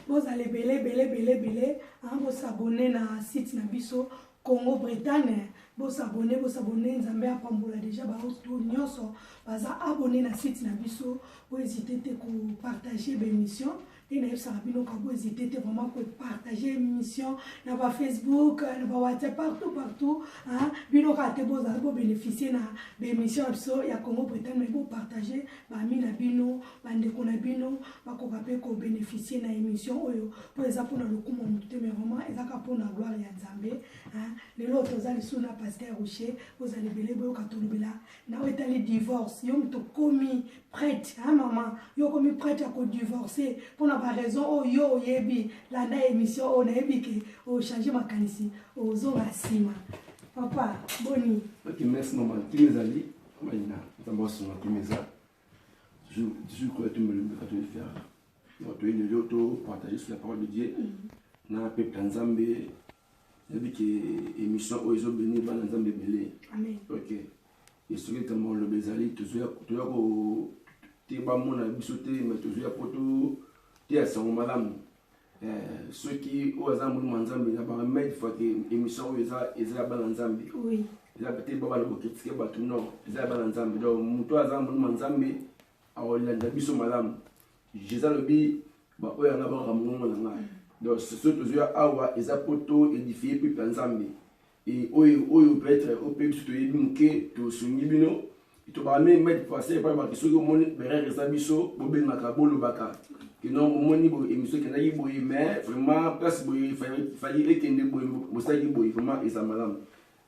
vous allez belé, vous s'abonner na site na biso Congo Bretagne, vous s'abonner, Nzambe a pambola déjà, tout nyonso, baza abonner na site na biso, vous hésitez te partager l'émission. Et vous hésitez vraiment pour partager l'émission dans Facebook, dans WhatsApp, partout. Vous allez bénéficier de l'émission il y a Congo Bretagne, mais vous partagez, vous bénéficier de l'émission. Pour exemple, le coup, mais vraiment, pour la gloire de Nzambe. Les autres, vous allez sur la pasteur Rocher, vous allez bénéficier de la divorce. Vous avez commis prête, maman, vous avez commis prête à divorcer. Pour la raison, yo yebi, la émission, on a yebi que changer ma canisi, au zone sima. Papa, boni. Ok, merci maman. Qui les alliés? Maïna, d'abord sur la maison. Je crois que tu me le faire. Tu es le auto, partager sur la parole de Dieu. Na peuple Nzambe, yebi que émission oizo béni ba Nzambe belé. Amen. Ok. Et ce que comme le bezali, tu as ko tiba mona bisoté, mais tu as poto. Tia son madame ceux qui au hasard mon Nzambe na ba mettre fois que émission eza ba Nzambe oui eza peut-être ba le critiquer ba tout non eza ba Nzambe donc muto hasard mon Nzambe awolanda biso madame Jésus le bi ba oya na ba ramongo na ngai donc ce toujours awa eza poto édifier puis Nzambe et oyo peut-être au peut se yebinke to sungi bino to ba mettre passer par ba kiso ko moni berere eza biso bo bengaka bolo baka non au moins niveau émission qui n'a eu boy mais vraiment place boy fallait éteindre boy mostagi boy vraiment et ça madame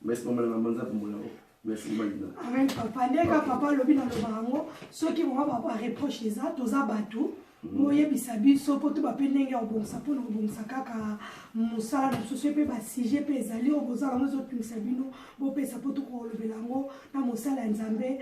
merci pour la manza pour moi merci madame amen papa ndeka papa lobi na lobango ceux qui vont pas reprocher ça toza batu moye bisabiso poto ba pendenge obongsa pona obongsa kaka musala na soso pe ba sujet pe ezali obozala mozo pingisa bino bo pesa poto ko lobelango na musala Nzambe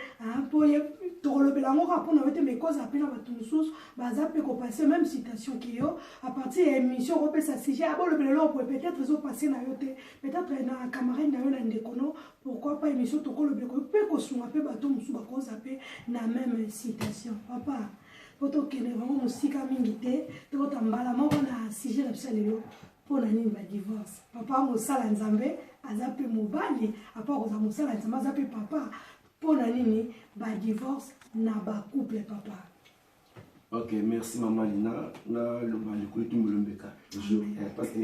poye to lobelango ka pona wete me cause apena batu mususu baza pe ko passer même citation qui yo à partir émission ko pesa sujet abo lobelelo peut-être zo passer na yote peut-être na camarade na yo na ndekono pourquoi pas émission to ko lobeko pe ko sunga pe batu mususu ba cause ape na même citation papa poto kene vraiment musika mingi te to tambala moko na sujet la bisalelo pona nini ba divorce papa mosala Nzambe azape mobali apa ko za mosala Nzambe azape papa pona nini ba divorce na ba couple papa. Ok, merci maman Lina na le bali ko tu molombeka parce que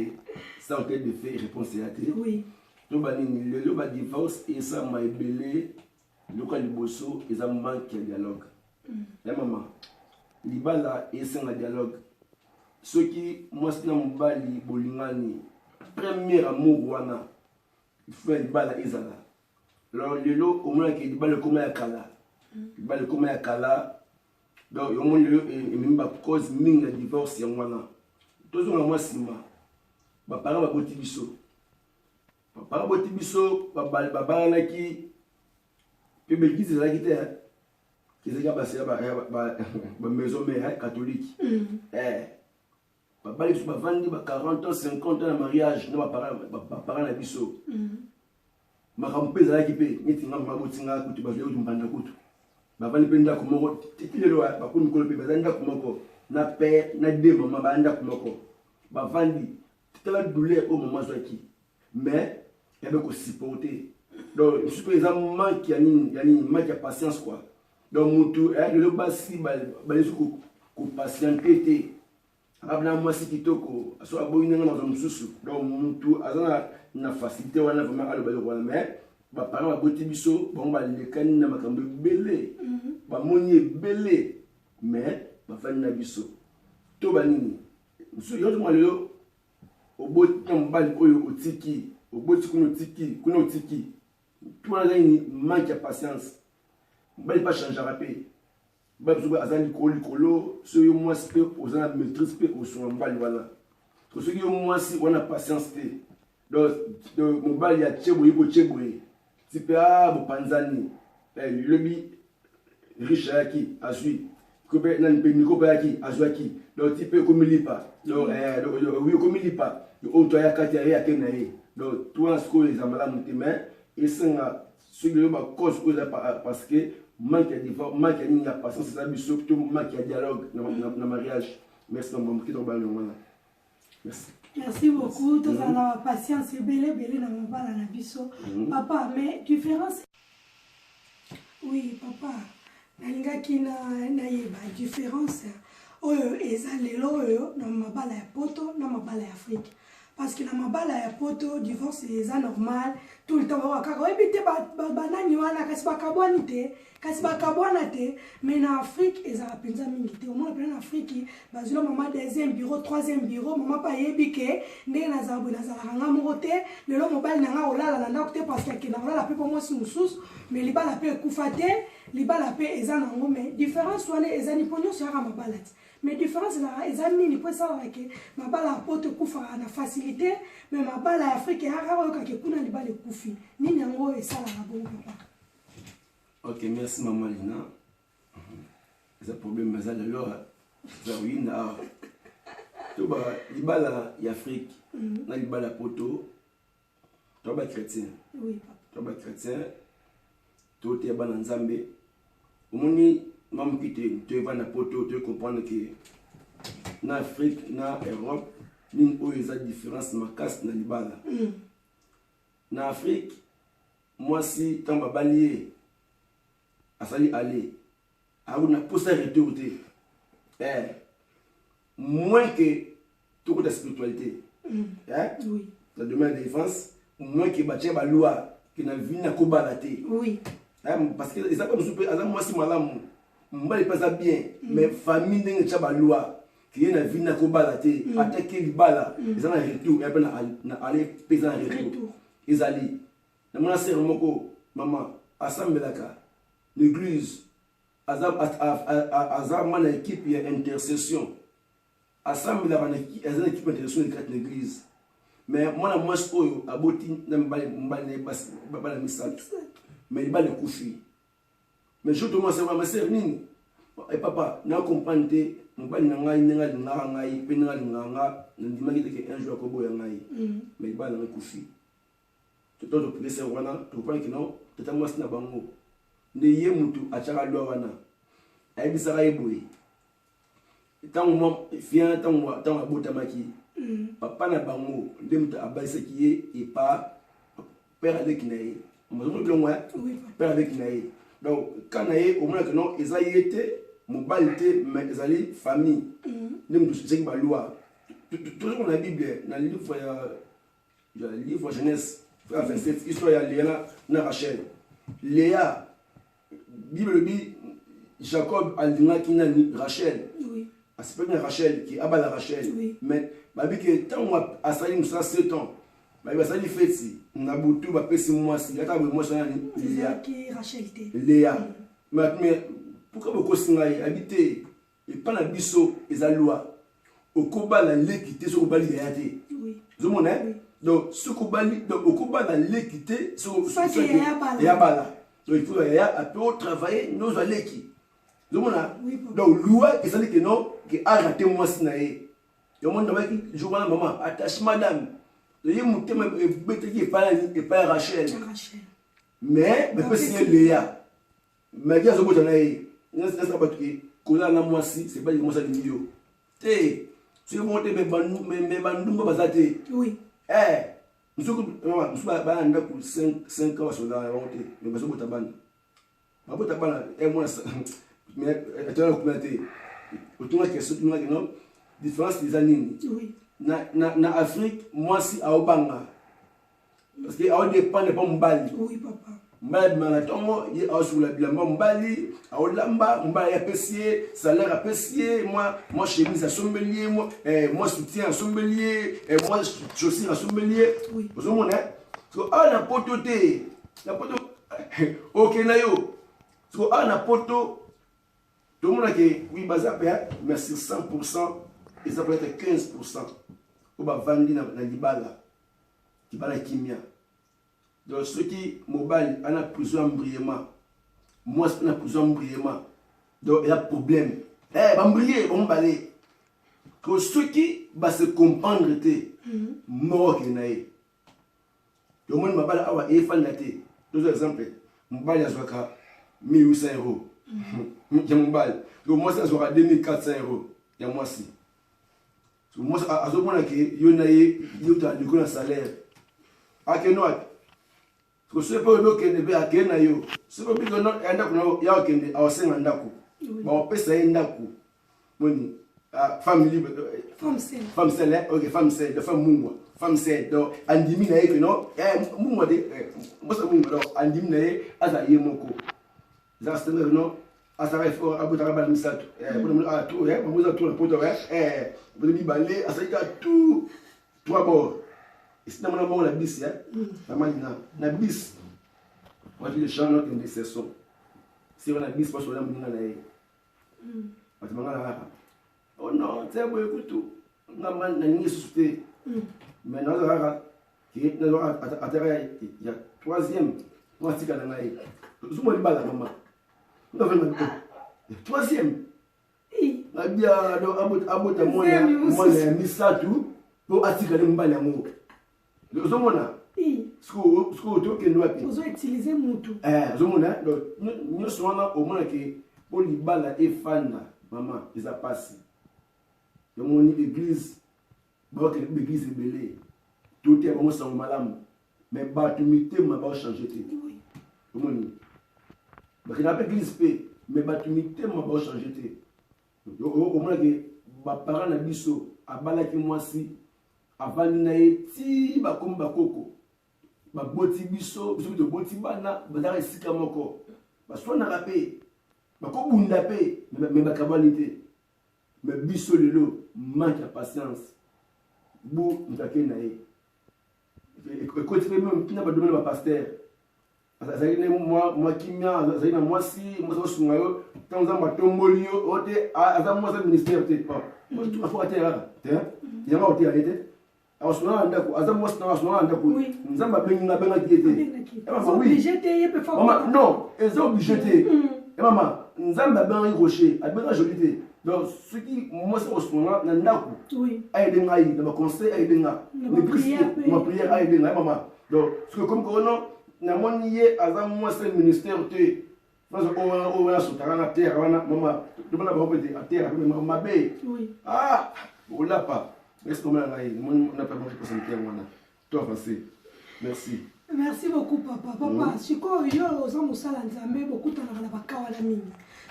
ça en fait de fait réponse à télé oui to banini le ba divorce et ça m'a belé le quoi liboso et ça manque de dialogue la maman libala et c'est un dialogue ceux qui moi c'est un bali bolingani premier amour wana il faut libala ezala alors lelo au moins que libala comme ya kala libala comme ya kala donc au moins le et même pas cause mine de divorce ya wana toujours moi sima ba parents ba boti biso ba bana ki pe be ki c'est là qui était qui est passé à maison mère catholique papa ils sont vendus 40 ans 50 ans de mariage non parents na biso ma rampe za ki pe niti ngamba botinga kutu ba vyo mbanda kutu ba vani penda ko moko titilelo ba ko mikolo pe bazanda ko moko na père na deux maman ba anda ko moko ba vandi titela douleur au moment zaki mais il y avait ko supporter donc je suis présent manque yani manque de patience quoi. Donc, mutu le basi balesu ko patienter abna mwasi kitoko so aboyina na mazo mususu donc mutu azana na facilité wana vraiment alo balo wana mais ba parents ba boti biso bon ba lekani na makambo belé ba moni belé mais ba fani na biso to banini musu yo to malelo oboti mbali oyo otiki oboti kuno otiki tout la ni manque de patience. Bah il pas changer rapide. Bah parce que azali colo, ceux qui moi c'est aux gens maîtrise peu au son bal voilà. Pour ceux qui moi si on a patience té. Donc mon bal ya cheboyi bo cheboyi. Type bo panzani. Le bi riche yaki azui. Que be nan pe niko pa yaki azuaki. Donc type comme lipa. Donc oui comme lipa. On doit ya kati ya kenaye. Donc toi ce que les amala mutima et ça ce qui est cause parce que manque de patience, c'est surtout manque de dialogue dans le mariage. Merci, maman, qui est dans le Merci beaucoup. Tous en avoir patience. Belé, dans mon bal à la biso. Papa, mais différence. Oui, papa. Nalinga qui na yeba différence. Oyo ezalelo oyo na mabala ya poto na mabala ya Afrique. Parce que na mabala ya poto divorce eza normal tout le temps ba kaka ebite ba nani wana kasi bakabwani te kasi bakabwana te mais na Afrique ezala penza mingi te au moins en Afrique bazilo mama deuxième bureau troisième bureau mama pa yebike ndenge na zabu na zala nga moko te lelo mobali na nga olala na ndako te parce que na olala pe pour moi si mususu mais libala pe kufa te libala pe eza nango mais différence wana eza ni ponyo sur ma balade. Mais différence là, les amis, ils peuvent savoir que ma balle à porte couffe à la facilité, mais ma balle à Afrique est rare quand il y a des balles de couffi. Ni n'yango et ça la bon papa. Ok, merci maman Lina. C'est un problème, mais ça alors, ça oui, na. Tu vois, les balles à Afrique, na les balles à poto, tu vois chrétien. Oui papa. Tu vois chrétien, tu es ban en Zambie. Au moins même qui te va na poto, tu comprends que na Afrique, na Europe, ni où il y a différence ma casse na libala. Na Afrique, moi si tant babalier a sali aller, a on a posé retourner. Moins que toute la spiritualité. Oui. Ça demande des défense, moins que batia ba loi qui na vie na ko balaté. Oui. Parce que ça comme super, moi si malam mbali pas bien, mais famille n'est pas loi qui est na vie na ko balaté, attaquer le bala, ils ont un retour, et na aller peser un retour. Ils allaient. Na mona sœur moko maman assemblaka l'église azam mana équipe ya intercession. Assemblaka na équipe intercession de l'église. Mais moi na moi oyo aboti na mbali bala misal. Mais il va le coucher. Mais je te demande, c'est ma sœur Nini. Et papa, n'a comprendre, mon père n'a ngai, penanga nganga, n'a dit que un jour kobo ngai. Mais il va le coucher. Tu dois te placer wana, tu comprends que non, tu t'as moi na bango. Ne yemutu achara lwa wana. Ai bisara eboy. Tant moi fiant tant abota maki. Papa na bango, ndemta abaisa kiye et pas père avec nae. Père avec Naïe. Donc, quand Naïe, au moins que non, ils ont été, mon balité, mais ils ont famille. Nous sommes la loi. Toujours dans la Bible, dans le livre Genèse, cette histoire, il y a Léa, Rachel. Léa, Bible dit, Jacob a dit qu'il Rachel. C'est pas Rachel qui abat la Rachel. Mais, que tant qu'on a sali 7 ans, il va salir fait si. Nabutu va passer moi si la table moi ça Léa Léa mais pourquoi beaucoup singaï habiter et pas la biso et la loi au combat la l'équité sur le bali yate zomone donc ce combat donc au combat la l'équité sur ya bala donc il faut ya à peu travailler nos aleki zomone donc loi et ça dit que non que arrêter moi sinaï yo monde avec je vois la maman attache madame. Il y a un thème qui est pas Rachel. Mais c'est Léa. Mais il y a ce que je dis, c'est pas moi ça de milieu. Tu es monté mes bandous basate. Oui. Nous sommes pour 5 ans sur la honte. Mais nous sommes taban. Ma boîte taban est moins. Mais tu as la communauté. Autour de la question, différence des années. Oui. Na Afrique, moi si à Obanga. Parce que on dépend de Mbali. Oui, papa. Mbali Manatongo, il y a sur la Bilamba Mbali, à Olamba, Mbali apprécié, salaire apprécié, moi chemise à sommelier, moi soutien à sommelier, et moi chaussures à sommelier. Oui. Vous comprenez? Parce que la pototé, la poto, ok nayo. Parce que la poto, tout le monde a dit oui, mais c'est 100%, et ça peut être 15%. On va vendre dans l'ibala, l'ibala kimia. Donc ceux qui mobile en a plusieurs embriements, moi on a plusieurs embriements. Donc il y a problème. Embrier, on va aller. Que ceux qui va se comprendre étaient morts qui naïe. Le monde m'a parlé à Efanaté. Deux exemples. Mobile a 1800 euros. Il y a mobile. Le mois ça sera 2400 euros. Il y a moi aussi. moi à ce moment là que yo na yo ta de quoi salaire a que non parce que c'est pas le que ne veut à que na yo c'est pas que non enda ko ya que ne a senga ndako ba pesa ndako moni famille femme celle OK femme celle de femme mungwa femme celle donc andimi na que non mungwa de moi ça mungwa donc andimi na aza yemoko za c'est non asara fo abutaka bala misatu pour tout pour tout le poto pour mi balé asaka tout trois bords ici na mona la bis na bis moi je change une décision si on a bis pas sur la mona na atimanga oh non c'est bon écoute na man na ni susté mais na zara qui na zara atterrir il y a troisième moi tika na ngai zumo libala mama troisième bien abota mona misatu po atika le mbala yango ozomona sko to ke ndo api ozo utiliser mutu ozomona donc nous sommes au moins que pour libala e fana maman ils a passé donc mon église ba que l'église est belée tout est bon sans malam mais ba tu mité ma ba changer té ozomona ba que na église pe mais ba tu mité ma ba changer té au moins que ba parents na biso abala ki mwasi avani na eti bakomba koko baboti biso biso de boti bana bazara esika moko basona rapé bakobunda pe mais bakabanité mais biso lelo manque de patience bu ndake na ye écoute même tina ba dominer ba pasteur azali ne moi kimia azali na mwasi moi sunga yo tanza matomboli yo ote aza moi ministère te pas moi tout afo atera te ya ma ote arrêter asuna ndako azamu asuna ndako nzamba benga benga kiete mama oui mama non ezo obligé te mama nzamba benga rocher abenga jolité donc ce qui moi c'est asuna na ndako aide ngai na conseil aide nga les prières aide nga mama donc ce que comme non na moniye azamu moi c'est ministère te parce que on va sotara na terre wana mama demanda ba opéter à terre mama be ah on l'a pas. Est-ce qu'on a pas mangé pour sentir moi toi passé merci beaucoup papa papa siko yo oza musala nzambe beaucoup tana na bakawa na mingi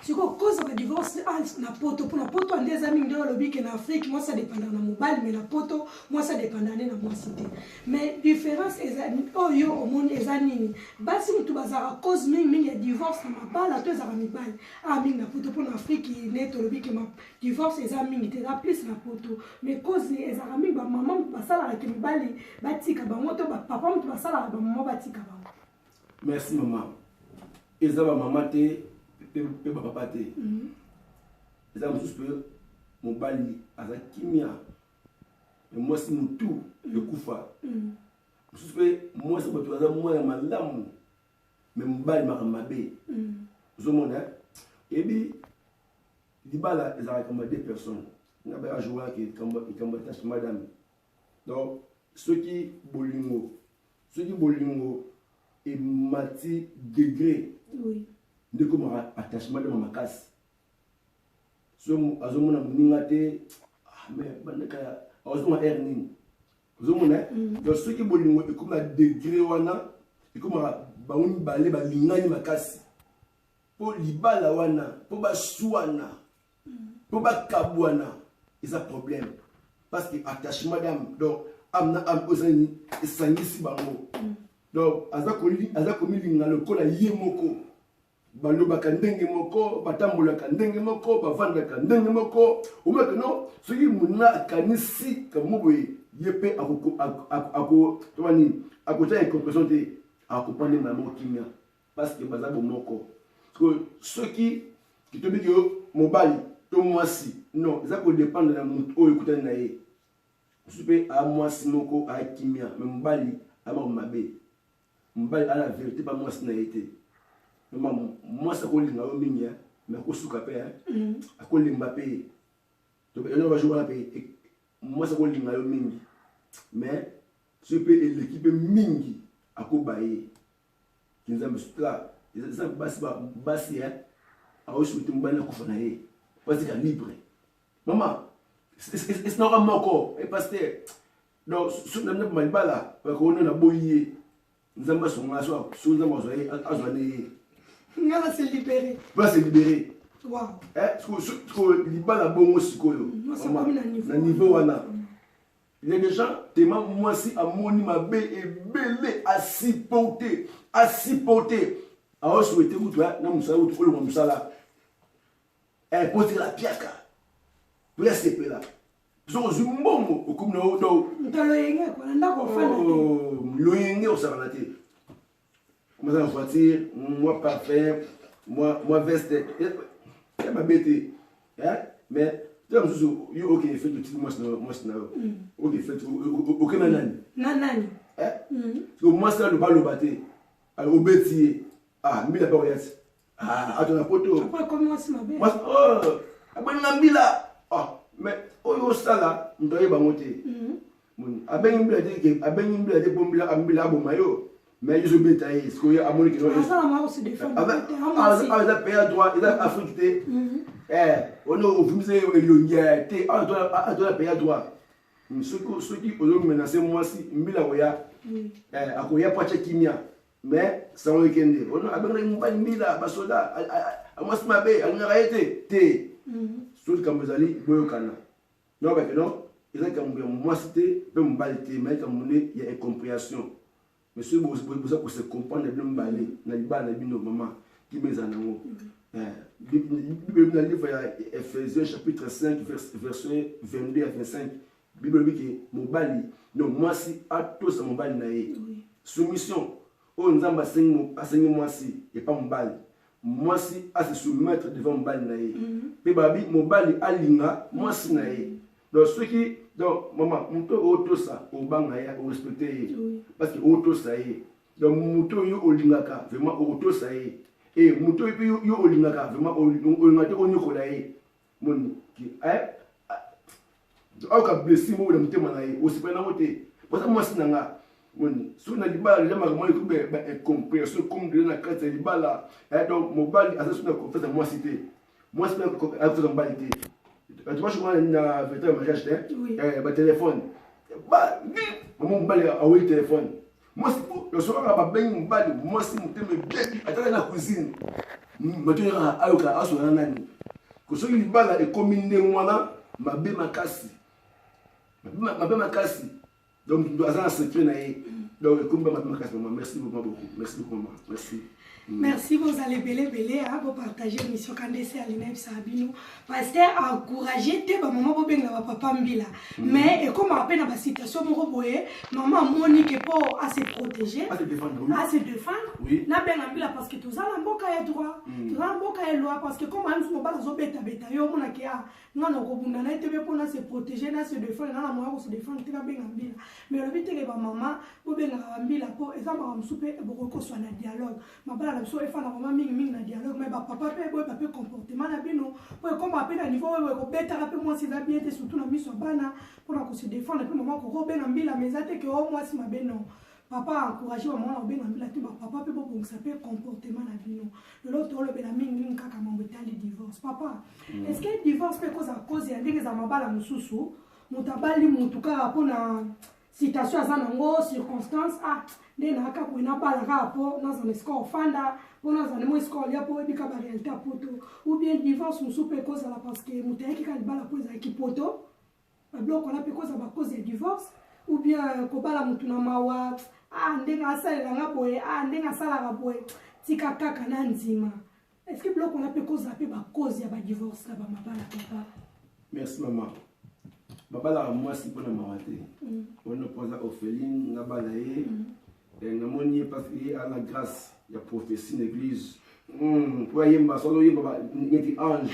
siko cause ka divorce na poto pour na poto andeza mingi ndio lobi que na Afrique moi ça dépend na mobile mais na poto moi ça dépend na moi cité mais différence oh yo omoni ezanini basi mtu bazara cause mingi ya divorce na mabala to ezara mibali mingi na poto pour na Afrique ne to lobi que ma divorce eza mingi te la plus na poto mais cause ezara mingi ba maman basala ke mibali batika ba moto ba papa mtu basala ba maman batika ba merci maman ezaba maman te pe papa te ezaba mususu mobali aza kimia mais moi si mutu ekufa mususu pe moi si bato aza moi ya malamu mais mobali makambe ozomona ebi libala ezalaka comme deux personnes na ba jouer que comme tâche madame donc ceux qui bolingo et mati degré de comme attachement de ma casse so azomona muninga te mais bandaka azomona earning azomona donc ceux qui bolingo et comme degré wana et comme bauni balé balingani makasi po libala wana po basuana po bakabwana c'est un problème parce que attachement d'âme donc amna am osani esangisi bango donc aza komilinga lokola ye moko balobaka ndenge moko batambolaka ndenge moko bavandaka ndenge moko omaka no soki muna akanisi kamoboye ye mpe akota incompression te akopande mamo kimia parce que baza bomoko soki kitobiki yo mobali to mwasi non eza kodépendre na moto oyo ekutani na ye mosusu mpe amwasi moko akimia me mobali ama mabe mobali ala vérité pa mwasi na ye te mwasi akolinga yo mingi me akosuka mpe akolemba mpe eno bajour wana mpe mwasi akolinga yo mingi mais soki mpe eleki mpe mingi akoba ye kinzambe sutla eza basi aosute mobali akufa na ye parce que libre maman c'est normalement encore et parce que donc sur la malbala on a boyé nzamba songa so nzamba zoye azwane ngala se libérer va se libérer wow ce que libala bongo sikoyo na niveau wana il y a des gens tellement moi si à moni mabe et belé à supporter a souhaité que toi na musala ou le musala poser la piaka pour la CP là so zumbongo comme no do ntaloyenge kwa ndako fana loyenge au sabanate moi en voiture moi parfum moi veste et ma bête mais tu as ok fait de petit moi c'est ok fait ok nanani moi c'est le balo batté alors au bêtier mila barrière à ton poto après comment c'est ma bête moi abanga mais oyo sala ndoye bangote abengi mbila de bombila ambila bomayo mais je betaye ce que amoni que ça ma se défendre la pays à droit il a afrique on a ofumise elongia te doit pays à droit ce qui olo menacer moi si mbila oya akoya pacha kimia mais ça on kende on a abengi mbila basoda amasma be angaraete te tout comme vous allez boyokana non parce que non il a comme moi c'était peu m'balité mais comme il y a incompréhension monsieur vous pour se comprendre bien m'balé na liba na bino maman qui met en haut bible dans le livre Ephésiens chapitre 5 verset 22 à 25 bible dit que m'bali non moi si à tous m'bali na soumission au nzamba asengi moi si et pas m'bali moi si à se soumettre devant Mbali nae. Puis babi Mbali alinga moi si nae. Donc ceux qui donc maman muto auto ça au bangaya au respecter parce que auto ça est. Donc muto yo olingaka vraiment auto ça est. Et muto yo olingaka vraiment olingate onyoko nae. Mon qui au ka blessé mo le mutema nae aussi pas na moté. Parce que moi si nanga si on a dit que les gens compréhension comme de la carte de bala donc mobile associé à fait moi cité moi c'est à faire en tu vois je vois un véritable mariage bah téléphone bah mon mobile a oui téléphone moi c'est pour le soir à ben mobile moi c'est mon thème bien attends la cuisine maintenant à oka à son nani que ce qui bala est combiné moi ma be makasi donc nous avons un secret donc comme merci beaucoup merci merci vous allez belé pour partager l'émission Kandese Alineb Sabino parce que encourager te ba maman bobenga ba papa mbila mais et comme appelle dans la situation mo boye maman Monique pour à se protéger à se défendre oui na benga mbila parce que tout ça la mboka ya droit tout ça mboka ya loi parce que comme on ne pas zo beta yo mona ke non ko bunda na tebe pour se protéger na se défendre na mo se défendre te na benga mbila mais le but que ba maman bobenga ba mbila pour exemple am souper boko so na dialogue mabala la so e fa na maman mingi na dialogue mais ba papa pe boy papa comportement na bino pour comme appel à niveau ko beta la pe moi c'est bien te surtout na miso bana pour na ko se défendre pe maman ko benga mbila mais ça que au moi si ma beno papa encouragé maman na benga mbila te ba papa pe bon ça peut comportement na bino l'autre le bela mingi kaka mambo tali divorce papa est-ce que divorce peut cause ya ndenge za mabala mususu mutabali mutuka pona situation za nango circonstance nde na aka kwena bala kapo na zone score fanda pona zone mo score ya po ebika ba réalité poto ou bien divorce musu pe cause la parce que mutaki ka bala po za kipoto ba bloc on a pe cause ba cause ya divorce ou bien ko bala mutu na mawa ndenga asala nga boye ndenga sala ga boye tika kaka na nzima est-ce que bloc on a pe cause ba cause ya ba divorce ba mabala papa merci maman babala moi si pour na mawate on ne pose Ophéline na balaye et na moni parce qu'il a la grâce il y a prophétie l'église pour yemba solo yemba nyeti ange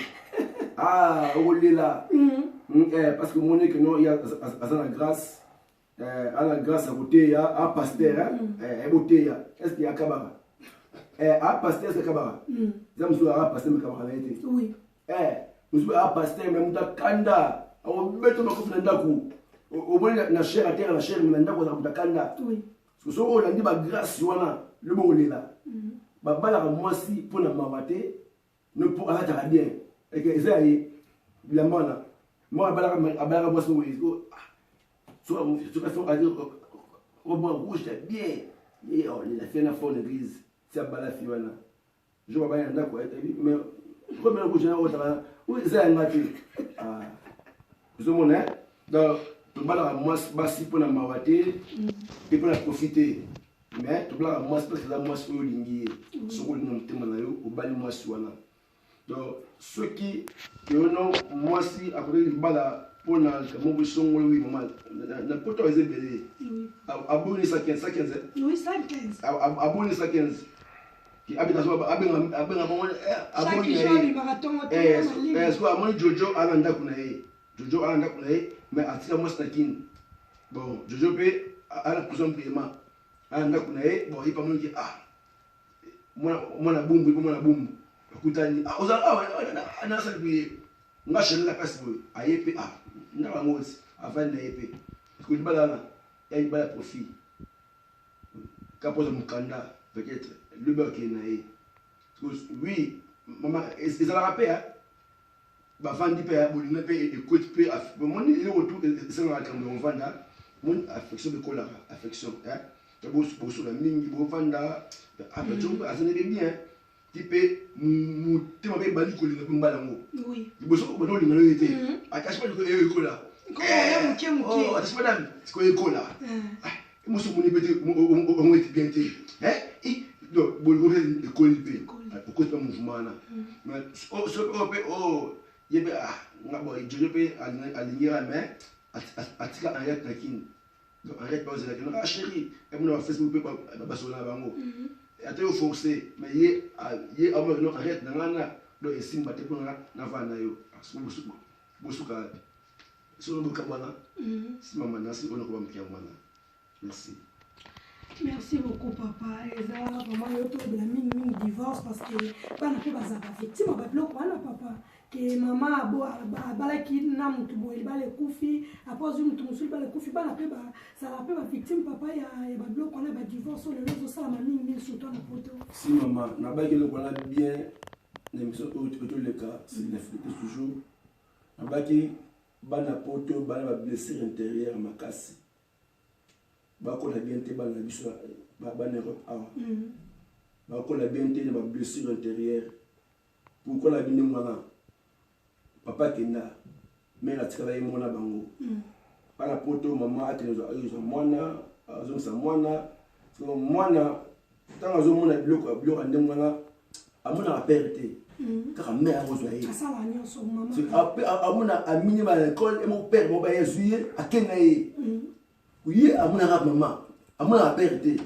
olela parce que moni que non il y a la grâce à la grâce à côté à pasteur et côté est-ce qu'il y a kabara à pasteur c'est kabara zamzo à pasteur mais kabara été oui nous à pasteur mais mutakanda on beto bakufuna ndaku obona na cher à terre la cher mais ndako za mutakanda oui parce que so olandi ba grâce wana le bon olela ba bala moi si pour na mawate ne pour ala ta bien et que ça y bilambana moi abalaka mwasi oyo soka so adi obo rouge bien il a fait na fond l'église c'est abala fi wana je vois bien ndako mais comme rouge na otala ou ça ngati vous monnaie donc tobala mwasi basi pona mawate et pona profiter mais tobala mwasi parce que la mwasi oyo lingi soko na mtema na yo obali mwasi wana donc ceux qui non mwasi après libala pona kamongo songolo wi mama na poto ezebele aboni sa 15 oui ça 15 aboni sa 15 qui habite abenga bon aboni chaque marathon est-ce que amoni Jojo alanda kuna ye mais atika mwasi na kin bon Jojo pe ala cousin paiement alanda kuna ye bon il pas mon qui mwana bumbu kutani ana sa bi nga shela kasi boy ayepe ndaba ngozi avant na yepe ko libala ya libala profit kapoza mukanda peut-être le bac na ye oui maman ils la rappel ba vandi pe ya bolina pe écoute pe mon il retour c'est dans la cambre on vanda mon affection de colère affection hein to bo sur la mingi bo vanda tu azane bien type mutema pe bali kolinga pe mbala ngo oui liboso ko bono lingalo yete akashi pa ko ekola ko ya muke atashi pa dami ko ekola musu muni bete on est bien té et donc bolgo de kolipé ko pas mouvement na mais so pe yebe ngabo jojo pe alingira mais atika arrête na kin donc arrête pas de la chérie et mon Facebook pe ba sola bango ate yo forcé mais ye amor no arrête na ngana do esimba te pona na vana yo bosuka so no kabana si maman na si on ko bamkia mwana merci beaucoup papa eza vraiment yo to de la mingi divorce parce que bana pe bazaka victime ba bloc wana papa que mama abalaki na mutu boye bale kufi apose mutu musuli bale kufi bana pe ba sala pe ba victime papa ya ba bloc wana ba divorce le réseau sala ma mingi surtout na poto si maman na ba ke le kona bien l'émission autour le cas c'est toujours na ba ke bana poto bana ba blessure intérieure makasi ba ko la bien te bana biso ba Europe awa ba ko la bien te na ba blessure intérieure pourquoi la bine mwana papa kenda mais la tikala mwana bango bana poto mama atezo mwana azonsa mwana so mwana tanga zo mona biloko ande mwana amona perte car mère rezoyer ça la nyonso mama c'est amona amini ba l'école et mon père mo ba yesuye akenaye oui amona rap maman amona perte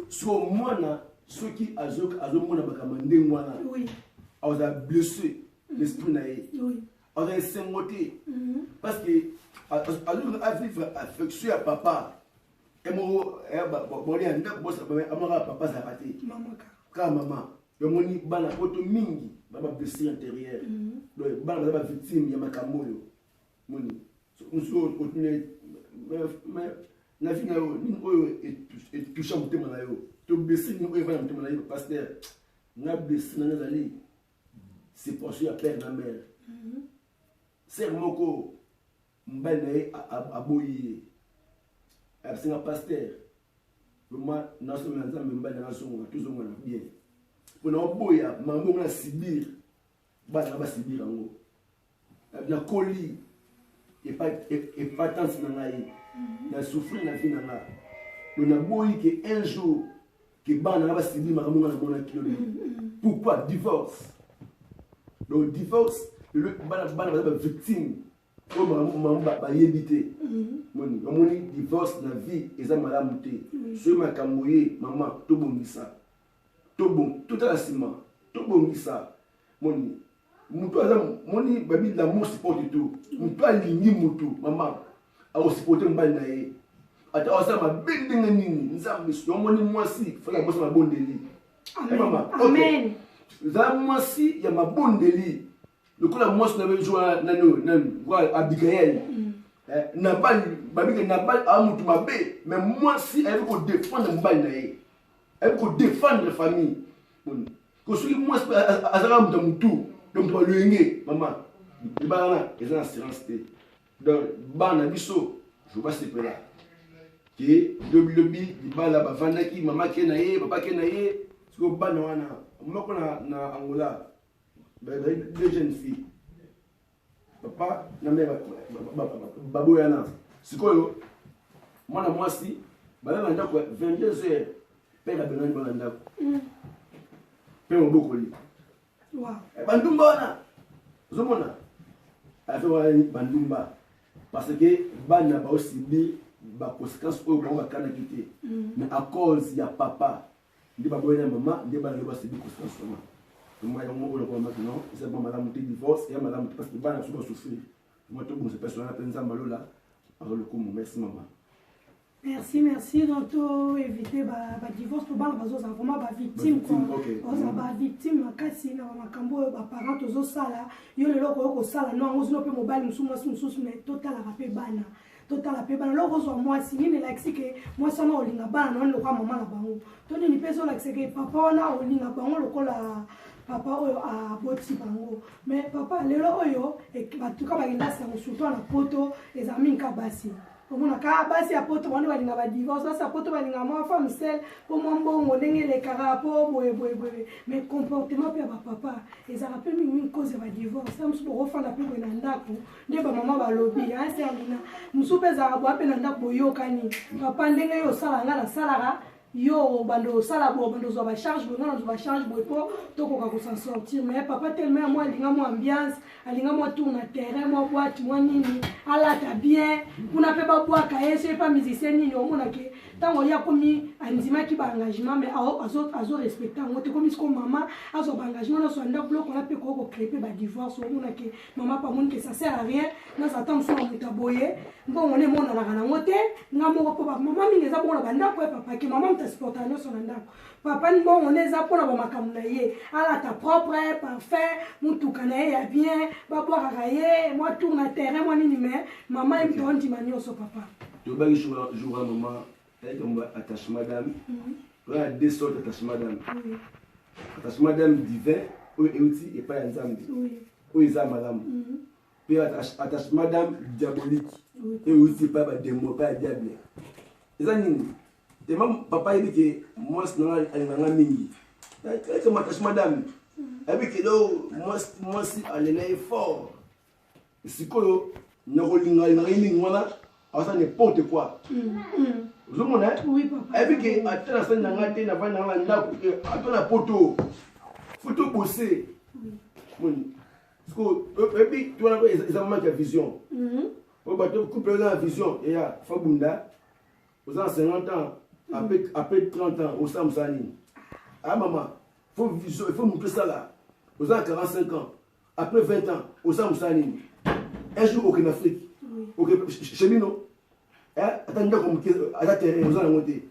so mwana soki azomona bakamande mwana oui a blessé l'esprit naïe oui on a s'ingoté parce que a vivre affection à papa et mo bon les anda boss amara papa ça raté maman yo moni bana poto mingi baba blessé intérieur donc bana baba victime ya makambo yo moni so otune mais na vie na yo ni oyo et toucher motema na yo to blessé ni oyo va motema na yo pasteur na blessé na nazali c'est pour ça père na mère c'est moko mbane aboyi absinga pasteur moi na so na nzambe mbane na so ngwa tuzo ngwa na bien pona oboya mambo na sibir bana ba sibir ngo na koli et pas tant na ngai na souffrir na vie na nga on a boyi que un jour que bana ba sibir makambo na mona kilo pourquoi divorce. Donc divorce le bana ba victime ko maman ba yebité moni divorce na vie eza malamu te so makambo ye maman to bongisa to bon tout à sima to bongisa moni mutu aza moni babi la mo support tout mutu alingi mutu maman a supporter mbali na ye ata osama bindinga nini nzambe so moni mwasi fala bosa mabondeli amen za mwasi ya mabondeli lokola mwasi na bejoa nani wa Abigail na bali babika na bali amutu mabe mais mwasi elle ko défendre mbali na ye elle ko défendre famille ko soki mwasi azaka mutu donc ba luenge maman bana eza na silence te donc bana biso je vois ce là qui lobi libala bavandaki mama ke na ye papa ke na ye siko bana wana moko na Angola deux jeunes filles papa na mère baboyana sikoyo mwana mwasi bana ndako 22h père abenani bana ndako père obokoli wow bandumba wana zomona affaire bandumba parce que bana ba aussi bi ba conséquences au bon bakana kité mais à cause ya papa ndi baboyana mama ndi bana ba sibi conséquences comment moi on me le maintenant c'est bon madame te divorce et madame parce que bana souvent souffrir moi tout bon cette personne là penza malola alors le coup merci maman. Merci donc éviter ba divorce pour bana bazo vraiment ba victime quoi oza ba victime makasi na makambo ba parents tozo sala yo lelo ko sala non ozo pe mobile mususu mais total rapé bana total pe bana loko zo moi si ni la que moi ça na olinga bana non lokwa maman na bango to ni peso la que papa na olinga bango lokola papa oyo a boti bango mais papa lelo oyo e batuka bagenda sango surtout na poto ezami nka basi omona ka basi ya poto bana balinga ba divorce basi ya poto balinga moi femme seule po mo mbongo ndenge le karapo boye mais comportement pe ba papa ezaka pe mingi cause ba divorce ça musu bo fanda pe na ndako nde ba mama ba lobi c'est alina musu pe za bo pe na ndako boyokani papa ndenge yo sala ngala salara yo bando sala bo bando zo ba charge bo ngana zo ba charge bo po to ko ka s'en sortir mais papa tellement moi linga mo ambiance alinga mo tourne terrain mo boîte mo nini ala ta bien kuna pe ba boaka ese pa musicien nini o mona ke tango ya komi anzima ki ba engagement mais azo respecter ngo te komi ko mama azo ba engagement no so nda bloc on a pe ko créer ba divorce o mona ke mama pa mon que ça sert à rien na ça tombe sur muta boye bon on est mona la kana ngote ngamo ko ba mama mingi za bona banda ko papa ke mama supporter no son ndako papa ni bon on est apona ba makamuna ye ala ta propre parfait mutuka na ye ya bien ba boire raye moi tourne terrain moi nini mais maman il donne dimani so papa to ba jour maman elle comme attache madame il y a deux sortes d'attachement madame attachement madame divin ou outil et pas ensemble ou ils madame puis attachement madame diabolique et aussi pas démon pas diable ezanini et même papa il dit que moi c'est non alinganga mingi et comme attache madame avec que moi si elle est fort sikoyo nakolinga mingi wana asa n'importe quoi vous comprenez oui papa avec que atana sa nanga te na vana na ndako atona poto photo bosser mon siko et puis tu vois ça manque de vision au bateau couple la vision et ya fabunda aux 50 ans après 30 ans au Samsani. Ah maman, il faut montrer ça là. Aux 45 ans, après 20 ans au Samsani. Un jour au Afrique, chez nous, attendez comme à la terre, aux monter.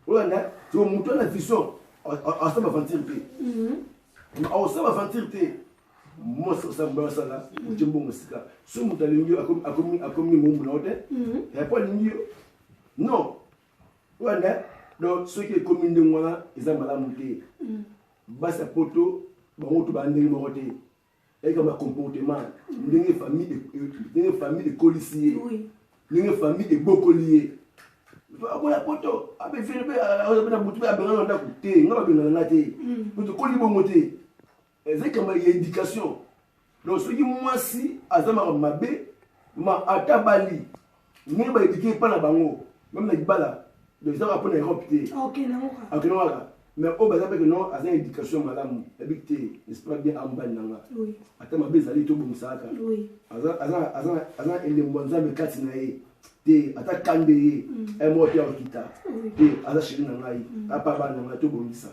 Voilà, tu vas montrer la vision à ça aventure. À ça aventure. Moi ça me va ça là, je me bon ça. Ce montant l'ingio a commis mon note. Et pas l'ingio. Non. Voilà, donc ceux qui sont communes de moi, ils ont mal à monter. Basse à poteau, bon, tout va aller monter. Et comme un comportement, une famille de policiers, une famille de bocoliers. Voilà, poteau, avec Philippe, on a bouté à Bernard, on a coûté, on a bien en laté. Pour te coller bon monter. C'est comme une éducation. Donc, ceux qui moi si, à Zamar Mabé, ma atabali, n'est pas éduqué par la bango, même la bala. Donc ça va prendre un repté. OK non. Mais au bas avec non à une éducation madame habité n'est pas bien en bas nanga. Oui. Ata mabe zali to bon saka. Oui. Aza ele mwanza me katinae. Te ata kande e moto au kita. Te aza shiri nanga yi. Apa ba nanga to bon ça.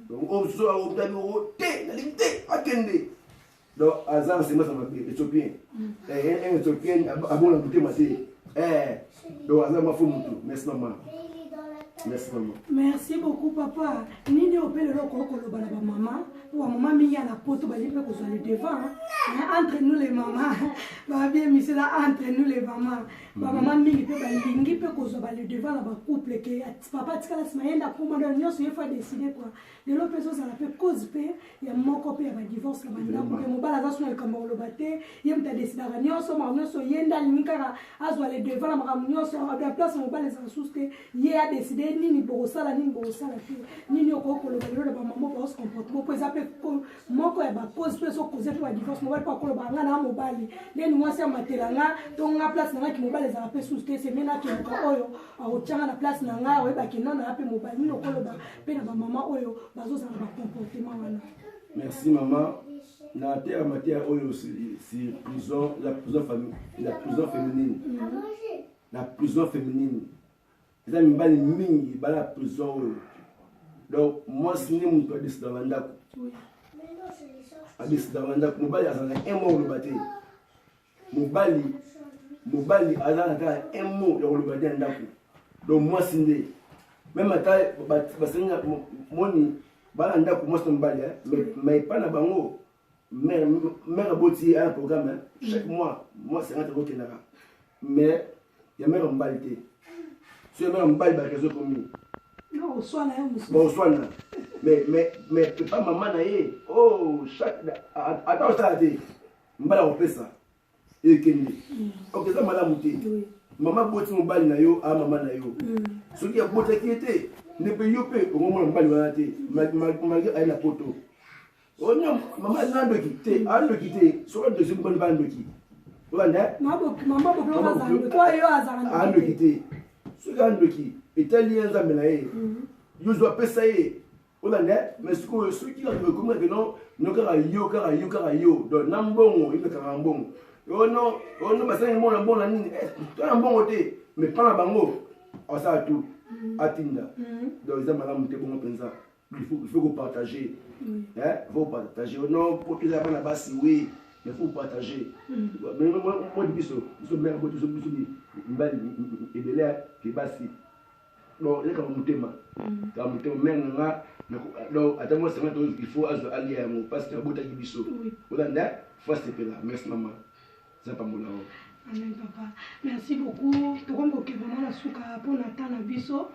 Donc on so au tabi o te na limite akende. Donc aza c'est moi ça mabe éthiopien. Un éthiopien abon la bouté maté. Donc aza ma fo mutu. Merci maman. Merci maman. Merci beaucoup papa. Nini opele loko ko lo bana ba maman. Wa maman mi ya na poto ba lipe ko zo le devant. Entre nous les mamans, bien monsieur là entre nous les mamans, maman mingi pe balingi pe kozwa le devant la ba couple que papa tikala simayenda komanda nyonso il faut décider quoi. De l'autre personne ça la fait cause pe ya moko pe ya ba divorce la banda ko mobala za sona kamba lo bate yem ta décider nyonso ma nyonso yenda linkara azwa le devant la mama nyonso a de place mobala za suste ye a décider nini bosala pe nini okoko lo ba ba maman ba se comportement po za pe moko ya ba cause pe so cause pe ba divorce pas ko ba ngana mobali ndeni mwasi ya matelanga to nga place na ki mobali za pe suste se mena ki ko oyo o tchanga na place na nga we ba ki nona pe mobali no ko ba pe na ba mama oyo bazo za ba comportement wana. Merci maman. Na terre matière oyo si prison féminine. La prison féminine. Les amis bali mingi bala prison oyo. Donc moi si ni mu to décider dans ndako. Adesida wanda mobali azana un mot le baté mobali azana ka un mot le baté ndako donc moi sinde même ata basenga moni bala ndako moi mobali mais pas na bango mère boti un programme chaque mois moi 50 euros kenaka mais ya mère mobali té sur mère mobali ba réseau comme non soit là bon soit là mais pas maman naie oh chaque attends ça dit mbala opesa ekende ok ça madame té maman boti mobali na yo a maman na yo ce qui a boti qui était ne peut yo pe au moment mbali wana té malgré ay na poto oh non maman nando kité ando kité so de deuxième bonne bande qui voilà maman boklo bazando toi yo azana ando kité ce gando qui italien za menaye yo zo pesa ye mais ce qui a recommandé que non yo donc nambongo il ka mbongo non basa ni mona bona nini to na mbongo te mais pas na bango ça tout atinda donc ils ont te bon pensa il faut partager faut partager non pour que ça va na basi oui mais faut partager mais moi biso mère boto biso mbali ebele ke basi non les comme mutema même nga donc attends moi il faut allier à mon parce que bota kibiso olanda faut se pela merci maman ça pas mon là. Amen papa merci beaucoup tokombo ke vraiment la suka pour natana biso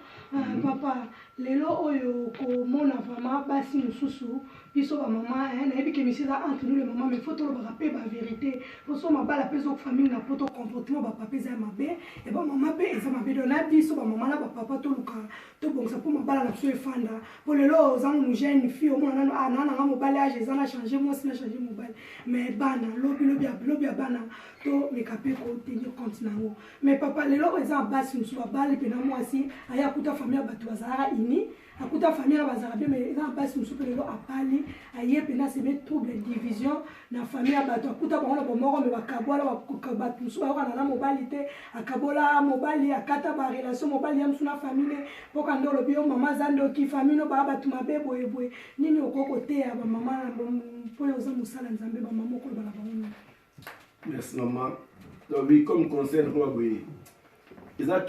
papa lelo oyo ko mona vraiment basi mususu biso ba maman na yebi ke misisa entre nous les mamans mais faut to ba rappeler ba vérité pour so mabala peso famille na poto comportement ba papa za mabe et ba maman pe za mabe do na biso ba maman na ba papa to luka to bonsa pour mabala na so efanda pour lelo za mu jeune fille au mona na na mobali age za na changer moi si na changer mobali mais bana lobi ya bana to me kapé ko tenir compte nango mais papa lelo eza basi musu ba bali pe na moi si aya kuta famille batu bazara ini akuta famille bazara bien mais eza basi musu pe lelo apali aye pe na se met trouble division na famille batu akuta bango na bomoko me bakabola batu musu ba na mobali te akabola mobali akata ba relation mobali ya musu na famille poka ndolo bio mama zando ki famille no ba batu mabebo ebwe nini okoko te ya ba mama na po yo za musala nzambe ba mama ko ba la bango. Merci maman. Donc oui, comme conseil, ils ont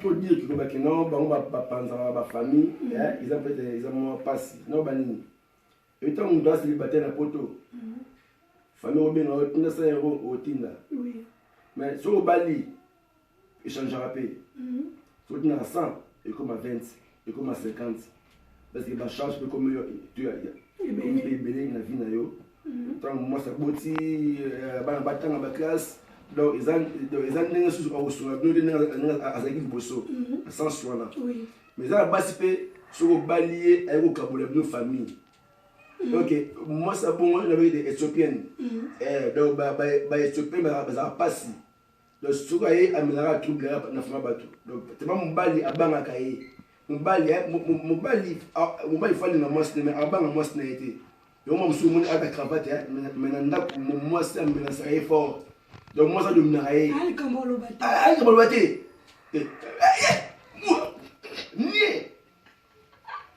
tout dire que non, ba famille, ils ont fait ils ont passé. Non banini. Et tant on doit se battre na poto. Famille au bien on a 5 euros au tinda. Oui. Mais sur Bali, il changera paix. Sur tu as 100 et comme à 20 et comme à 50. Parce que la charge peut comme tu as. Comme tu belé na vie na yo. Tant moi ça boti bana batanga ba classe donc ils ont nenga sous au sous nous azaki bosso sans soin. Oui. Mais ça basi pe sur balier avec au kabula de famille. OK, moi ça bon on avait des éthiopiennes. Donc ba éthiopien ba passi. Donc sur ay amenera tout na fama batu. Donc c'est pas mon bali abanga kai. Mon bali fallait na moi mais abanga moi na été. Donc moi je suis à cravate maintenant moi c'est un ça est fort donc moi ça de me naïe allez comment le bater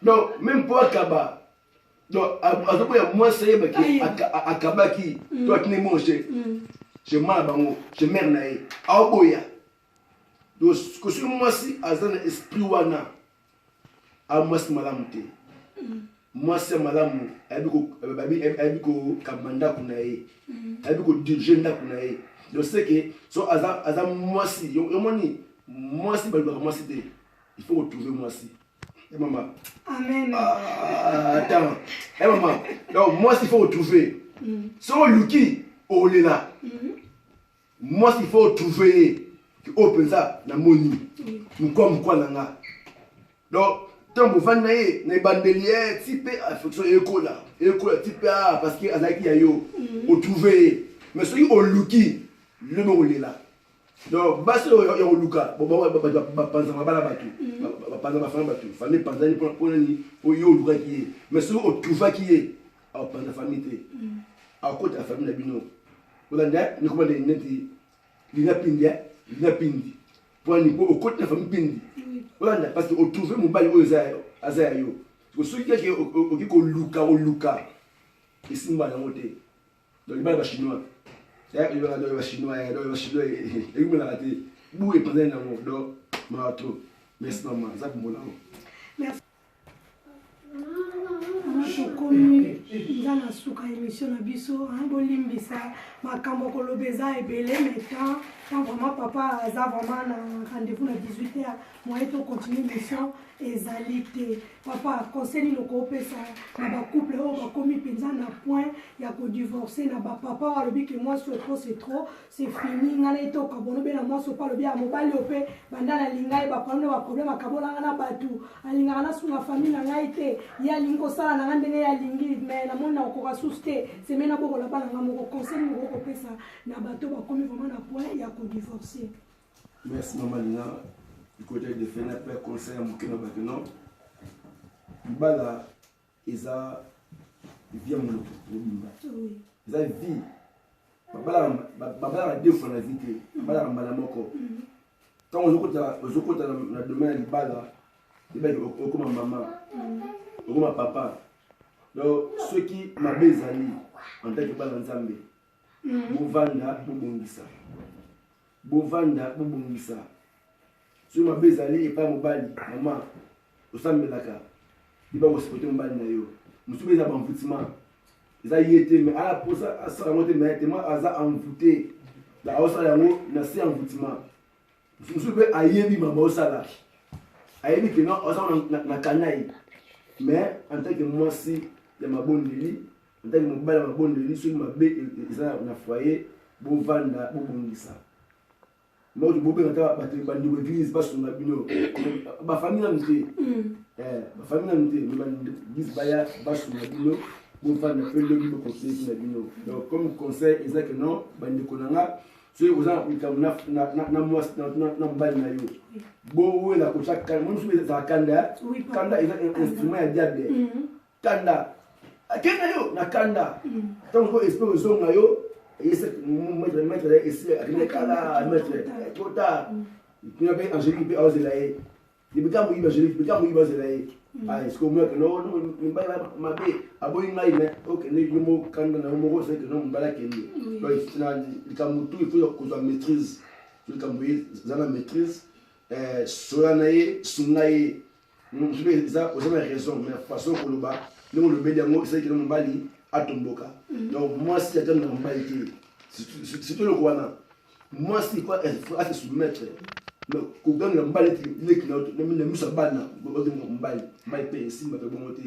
donc même pour akaba donc à moi c'est akaba qui toi tu ne manger je m'en bango je mère naïe aoboya donc que sur moi si azana esprit wana a moi c'est malamuté moi c'est malamu ayebi kokamanda kuna ye ayebi kodirige ndako na ye donc c'est que so aza mwasi yomoni mwasi balobaka mwasi te il faut retrouver mwasi maman amen attends maman donc mwasi il faut retrouver so luki olela mwasi il faut retrouver openza na moni mukwa nanga donc tant que vous avez des bandeliers type affection écola type parce que azaki yayo au trouver mais celui au luki le nom là donc basi yo luka bon panza mabala batu panza ba femme batu famille panza ni pour ni au yo luka qui mais celui au trouva qui est au panza famille té à côté la famille na bino olanda ni comment les neti lina pindi pour ni au côté la famille pindi voilà parce que au trouver mon bali oza yo ko so ki ke o ki ko luka ici mba na moté donc ba chinois il va dans les chinois et il me l'a dit bou et pendant na mo do ma trop merci maman ça pour moi merci tokomi nza na suka émission na biso bolimbisa makambo kolobeza ebele metan tant vraiment papa aza vraiment na rendez-vous na 18h moi to continuer mission ezali te papa conseil loko opesa na ba couple o bakomi penza na point ya ko divorcer na ba papa alobi que moi c'est trop c'est fini ngana to ka bono bela moi so pas le bien mobali opé bandana lingai ba problème akabola na batu alinga na sunga famille na ngai te ya lingo sala na ndenge ya lingi mais na mona ko kasuste c'est mena boko la bana ngamo conseil loko opesa na bato bakomi vraiment na point ya ko divorcer. Merci maman Lina. Du côté de Fenaper conseil à Moukena Bakeno. Bala isa via mon lobimba. Oui. Isa vie. Bala deux fois la vie que bala mbala moko. Quand on écoute na domaine de bala, il va comme maman, comme papa. Donc ceux qui m'abezali en tant que bala nzambe. Bovanda bobongisa. Bovanda bobongisa. Si ma bezali et pas mobali, maman, au sein de la carte, il va vous supporter mobali na yo. Nous sommes en envoûtement. Ils ont été, mais à la pose, à ça, moi, à ça envoûté. La hausse à la haut, n'a pas envoûtement. Nous sommes à yébi, maman, au salaire. À yébi, que non, on canaille. Mais en tant que moi, si, il y a ma bonne délit, en tant que mobile, ma bonne délit, si ma bé, ils ont un foyer, bon vendre, bon ça. Moi je bobe ngata ba ndi église ba sona bino ba famille na mté ba famille na mté ba église ba ya ba sona bino bon fa na pe le bibo conseil na bino donc comme conseil exact non ba ndi konanga so aux gens na moi na mbali na yo bo we la ko chaka mo nsu za kanda kanda is un instrument ya diable kanda akena yo na kanda donc ko espérer zo na yo et c'est mettre ici à l'écala mettre trop tard il y avait Angélique à Ozelaye il me calme Angélique il me calme Ozelaye ah est-ce que moi que non il va ma bé aboyi ngai mais OK ne yomo kanda na yomo c'est que non mbala kendi donc il calme tout il faut que tu maîtrises il calme za la maîtrise sola nae sunaye je vais ça aux raison mais façon ko loba nous le bédiamo c'est que non mbali atomboka donc moi si j'attends dans mbali c'est tout le roi moi si quoi elle faut se soumettre mais ko dans le mbali les qui ne musa bana mbali pe simba pe bongote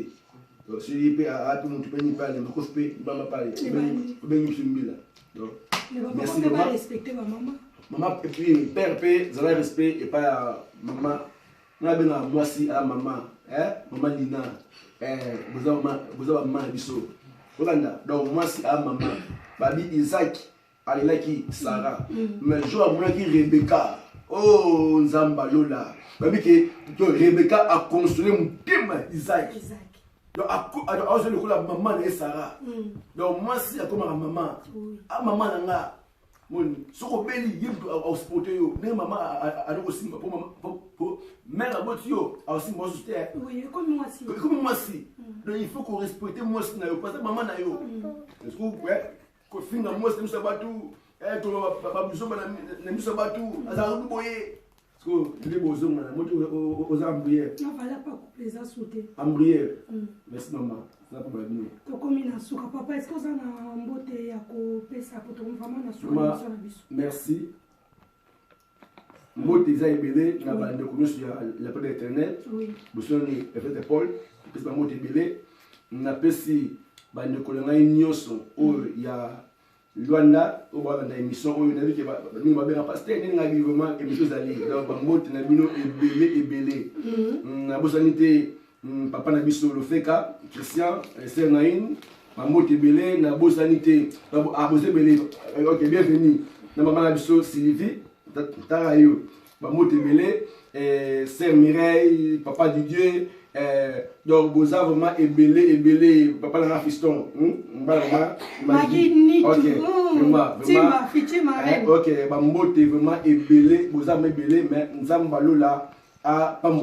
donc si pe a tout mon tupeni parler ma kofe ba ma parler ben musumbila donc merci de respecter ma maman et puis père pe ça respect et pas maman na bena moi si à maman maman Lina vous avez maman biso Olanda donc moi si à maman babi Isaac alilaki Sarah mais jo amonaki Rebecca oh nzamba lola babi que Rebecca a construit mon thème Isaac donc a osé le coup la maman et Sarah donc moi si comme maman à maman nanga mon soko beli yimdo au supporter yo ne maman a ko simba pour mère a botio a aussi moi juste oui comme moi si donc il faut qu'on respecte moi si na yo parce que maman na yo est-ce que ouais ko finga moi c'est musabatu to papa musoma na musabatu azara boye que les beaux hommes, aux ambrières. Non, voilà pas couper les sauter. Ambrières. Merci maman. Ça pour la vie. To komi na suka papa, est-ce que vous avez un beauté ya ko pesa pour to vraiment na suka na biso. Merci. Beauté za ebele na bande ko sur la paix éternelle. Oui. Besoin ni effet Paul, parce que beauté ebele na pesi bande ko nga nyoso o ya Luanda au bas de l'émission où il a dit que nous va bien passer ni nga vraiment émission zali donc beauté na bino ebele na bosanité papa na biso le feka Christian c'est naïn mambote belé na bosanité a bosé belé OK bienvenue na maman na biso Sylvie tarayo mambote belé sœur Mireille papa Didier donc boza vraiment ebele papa na fiston Magnifique OK vraiment OK mambote vraiment ebele boza ebele mais nzamba lola a pas mon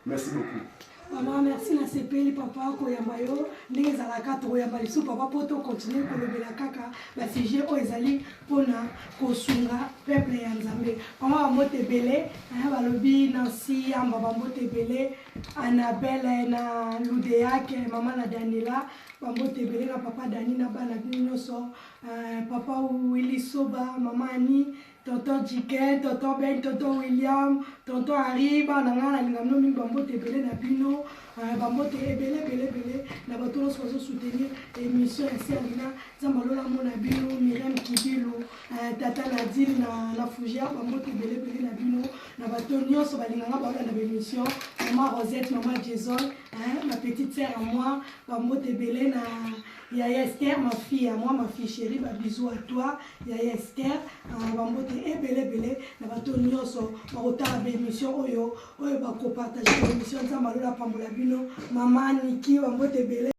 merci beaucoup. Maman, merci na sepeli papa koyamba yo ndenge ezalaka tokoyamba lisu papa po tokontinue kolobela kaka basije oyo ezali mpona kosunga peuple ya nzambe mama bambote ebele balobi nansi yamba bambote ebele Annabelle na Ludeake mama na Daniela bambote ebele na papa Dani na bana bino nyonso papa Willy Soba mama Ani tonton Jiken, tonton Ben, tonton William, tonton Harry, bananga na ngano mi bambote ebele na bino, bambote ebele na bato nyonso bazo soutenir émission ya Serlina, Zambalola mona bino, Miriam Kibilu, tata Nadine na Fougia, bambote ebele na bino, na bato nyonso balinganga ba na émission, maman Rosette, maman Jason, ma petite sœur à moi, bambote ebele na Yaya Esther, ma fille à moi, ma fille chérie, bah bisous à toi, Yaya Esther, bambote ebele na bato nyonso bakotala bémission oyo ba ko partager émission nzamba lola pambola bino mama Niki bambote ebele